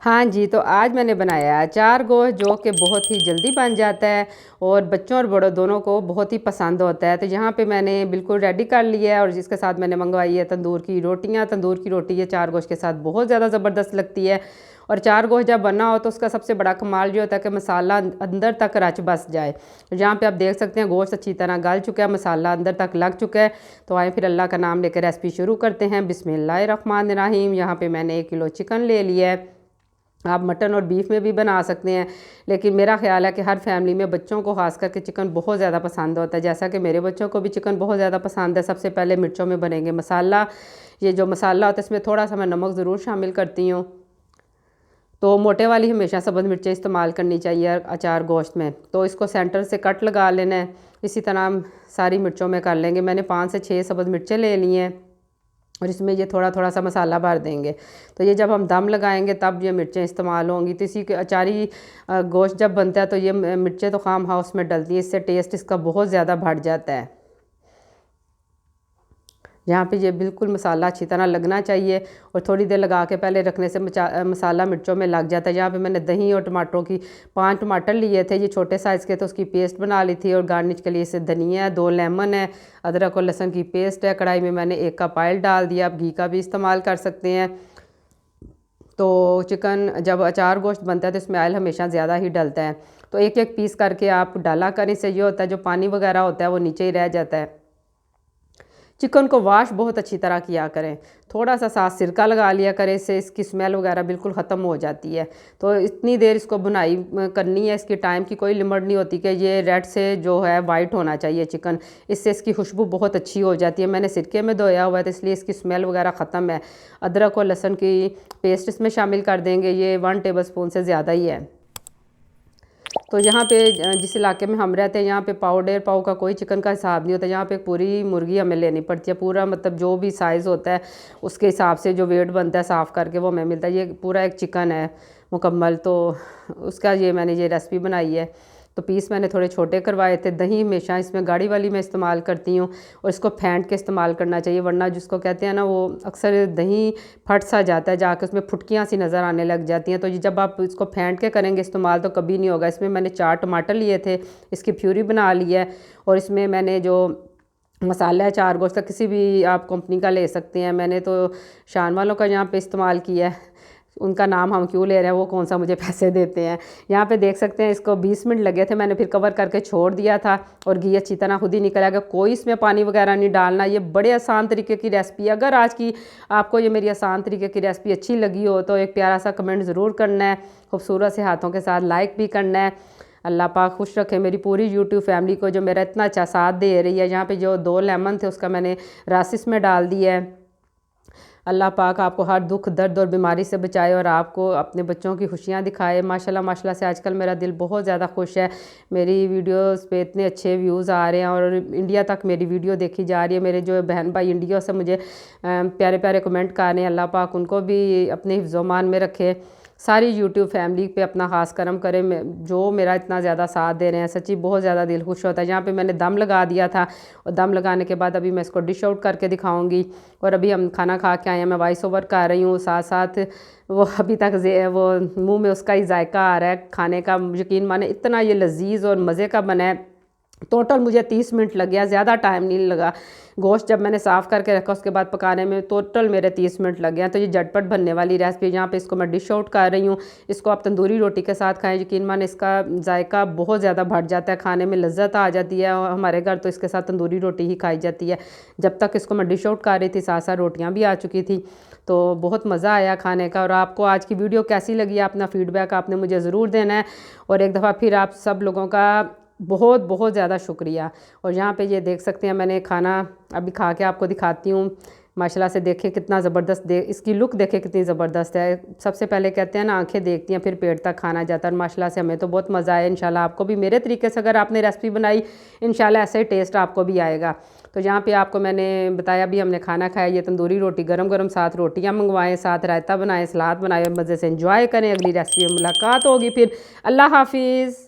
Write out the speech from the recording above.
हाँ जी, तो आज मैंने बनाया है अचार गोश्त जो कि बहुत ही जल्दी बन जाता है और बच्चों और बड़ों दोनों को बहुत ही पसंद होता है। तो यहाँ पे मैंने बिल्कुल रेडी कर लिया है और जिसके साथ मैंने मंगवाई है तंदूर की रोटियाँ। तंदूर की रोटी ये अचार गोश्त के साथ बहुत ज़्यादा ज़बरदस्त लगती है। और अचार गोश्त जब बना हो तो उसका सबसे बड़ा कमाल ये होता है कि मसाला अंदर तक रच बस जाए। यहाँ पे आप देख सकते हैं गोश्त अच्छी तरह गल चुका है, मसाला अंदर तक लग चुका है। तो आए फिर अल्लाह का नाम लेकर रेसिपी शुरू करते हैं। बिस्मिल्लाहिर्रहमानिर्रहीम। यहाँ पे मैंने 1 किलो चिकन ले लिया है। आप मटन और बीफ में भी बना सकते हैं, लेकिन मेरा ख्याल है कि हर फैमिली में बच्चों को खास करके चिकन बहुत ज़्यादा पसंद होता है, जैसा कि मेरे बच्चों को भी चिकन बहुत ज़्यादा पसंद है। सबसे पहले मिर्चों में बनेंगे मसाला। ये जो मसाला होता है इसमें थोड़ा सा मैं नमक ज़रूर शामिल करती हूँ। तो मोटे वाली हमेशा सब्ज़ मिर्चें इस्तेमाल करनी चाहिए अचार गोश्त में। तो इसको सेंटर से कट लगा लेना है। इसी तरह हम सारी मिर्चों में कर लेंगे। मैंने 5 से 6 सब्ज़ मिर्चें ले ली हैं और इसमें ये थोड़ा थोड़ा सा मसाला भर देंगे। तो ये जब हम दम लगाएंगे तब ये मिर्चें इस्तेमाल होंगी। तो इसी के अचारी गोश्त जब बनता है तो ये मिर्चें तो खाम हाउस में डलती हैं, इससे टेस्ट इसका बहुत ज़्यादा बढ़ जाता है। यहाँ पे ये बिल्कुल मसाला अच्छी तरह लगना चाहिए और थोड़ी देर लगा के पहले रखने से मसाला मिर्चों में लग जाता है। यहाँ पे मैंने दही और टमाटरों की 5 टमाटर लिए थे, ये छोटे साइज़ के, तो उसकी पेस्ट बना ली थी। और गार्निश के लिए इसे धनिया है, 2 लेमन है, अदरक और लहसुन की पेस्ट है। कढ़ाई में मैंने 1 कप ऑयल डाल दिया। आप घी का भी इस्तेमाल कर सकते हैं। तो चिकन जब अचार गोश्त बनता है तो इसमें ऑयल हमेशा ज़्यादा ही डलता है। तो एक एक पीस करके आप डाला करें, इससे ये होता है जो पानी वगैरह होता है वो नीचे ही रह जाता है। चिकन को वॉश बहुत अच्छी तरह किया करें, थोड़ा सा साथ सिरका लगा लिया करें, इससे इसकी स्मेल वगैरह बिल्कुल ख़त्म हो जाती है। तो इतनी देर इसको भुनाई करनी है। इसकी टाइम की कोई लिमिट नहीं होती कि ये रेड से जो है वाइट होना चाहिए चिकन, इससे इसकी खुशबू बहुत अच्छी हो जाती है। मैंने सिरके में धोया हुआ है तो इसलिए इसकी स्मेल वगैरह ख़त्म है। अदरक और लहसुन की पेस्ट इसमें शामिल कर देंगे, ये 1 टेबल स्पून से ज़्यादा ही है। तो यहाँ पे जिस इलाके में हम रहते हैं यहाँ पे पाउडर पाव का कोई चिकन का हिसाब नहीं होता। यहाँ पे पूरी मुर्गी हमें लेनी पड़ती है, पूरा मतलब जो भी साइज़ होता है उसके हिसाब से जो वेट बनता है साफ़ करके वो हमें मिलता है। ये पूरा एक चिकन है मुकम्मल। तो उसका ये मैंने ये रेसिपी बनाई है। तो पीस मैंने थोड़े छोटे करवाए थे। दही हमेशा इसमें गाढ़ी वाली मैं इस्तेमाल करती हूँ और इसको फेंट के इस्तेमाल करना चाहिए, वरना जिसको कहते हैं ना वो अक्सर दही फट सा जाता है, जाके उसमें फुटकियाँ सी नज़र आने लग जाती हैं। तो जब आप इसको फेंट के करेंगे इस्तेमाल तो कभी नहीं होगा। इसमें मैंने 4 टमाटर लिए थे, इसकी प्यूरी बना ली है। और इसमें मैंने जो मसाला है अचार गोश्त का किसी भी आप कंपनी का ले सकते हैं, मैंने तो शान वालों का यहाँ पे इस्तेमाल किया है। उनका नाम हम क्यों ले रहे हैं, वो कौन सा मुझे पैसे देते हैं। यहाँ पे देख सकते हैं इसको 20 मिनट लगे थे, मैंने फिर कवर करके छोड़ दिया था और घी अच्छी तरह खुद ही निकल आएगा। कोई इसमें पानी वगैरह नहीं डालना। ये बड़े आसान तरीके की रेसिपी है। अगर आज की आपको ये मेरी आसान तरीके की रेसिपी अच्छी लगी हो तो एक प्यारा सा कमेंट ज़रूर करना है, खूबसूरत से हाथों के साथ लाइक भी करना है। अल्लाह पाक खुश रखे मेरी पूरी यूट्यूब फैमिली को जो मेरा इतना अच्छा साथ दे रही है। यहाँ पे जो 2 लेमन थे उसका मैंने रस इसमें डाल दिया है। अल्लाह पाक आपको हर दुख दर्द और बीमारी से बचाए और आपको अपने बच्चों की खुशियाँ दिखाए। माशाल्लाह माशाल्लाह से आजकल मेरा दिल बहुत ज़्यादा खुश है। मेरी वीडियोस पे इतने अच्छे व्यूज़ आ रहे हैं और इंडिया तक मेरी वीडियो देखी जा रही है। मेरे जो बहन भाई इंडिया से मुझे प्यारे प्यारे कमेंट कर रहे हैं, अल्लाह पाक उनको भी अपने हिफ्ज़-ओ-मान में रखे। सारी यूट्यूब फैमिली पे अपना ख़ास करम करे जो मेरा इतना ज़्यादा साथ दे रहे हैं। सच्ची बहुत ज़्यादा दिल खुश होता है। यहाँ पे मैंने दम लगा दिया था और दम लगाने के बाद अभी मैं इसको डिश आउट करके दिखाऊंगी। और अभी हम खाना खा के आए हैं, मैं वॉइस ओवर कर रही हूँ, साथ साथ वो अभी तक वो मुँह में उसका ही जायका आ रहा है खाने का। यकीन माने इतना ये लजीज और मज़े का बना है। टोटल मुझे 30 मिनट लग गया, ज़्यादा टाइम नहीं लगा। गोश्त जब मैंने साफ़ करके रखा उसके बाद पकाने में टोटल मेरे 30 मिनट लग गए। तो ये झटपट बनने वाली रेसिपी यहाँ पे इसको मैं डिश आउट कर रही हूँ। इसको आप तंदूरी रोटी के साथ खाएं, यकीन माने इसका जायका बहुत ज़्यादा बढ़ जाता है, खाने में लज्जत आ जाती है। और हमारे घर तो इसके साथ तंदूरी रोटी ही खाई जाती है। जब तक इसको मैं डिश आउट कर रही थी साथ साथ रोटियाँ भी आ चुकी थी। तो बहुत मज़ा आया खाने का। और आपको आज की वीडियो कैसी लगी, अपना फ़ीडबैक आपने मुझे ज़रूर देना है। और एक दफ़ा फिर आप सब लोगों का बहुत बहुत ज़्यादा शुक्रिया। और यहाँ पे ये देख सकते हैं मैंने खाना अभी खा के आपको दिखाती हूँ। माशाल्लाह से देखें कितना ज़बरदस्त, इसकी लुक देखें कितनी ज़बरदस्त है। सबसे पहले कहते हैं ना आंखें देखती हैं फिर पेट तक खाना जाता है। और माशाल्लाह से हमें तो बहुत मज़ा आया। इंशाल्लाह आपको भी मेरे तरीके से अगर आपने रेसिपी बनाई इंशाल्लाह ऐसा ही टेस्ट आपको भी आएगा। तो यहाँ पे आपको मैंने बताया भी हमने खाना खाया, ये तंदूरी रोटी गरम गरम, साथ रोटियाँ मंगवाएं, साथ रायता बनाएं, सलाद बनाए, मज़े से इंजॉय करें। अगली रेसिपी में मुलाकात होगी फिर। अल्लाह हाफिज़।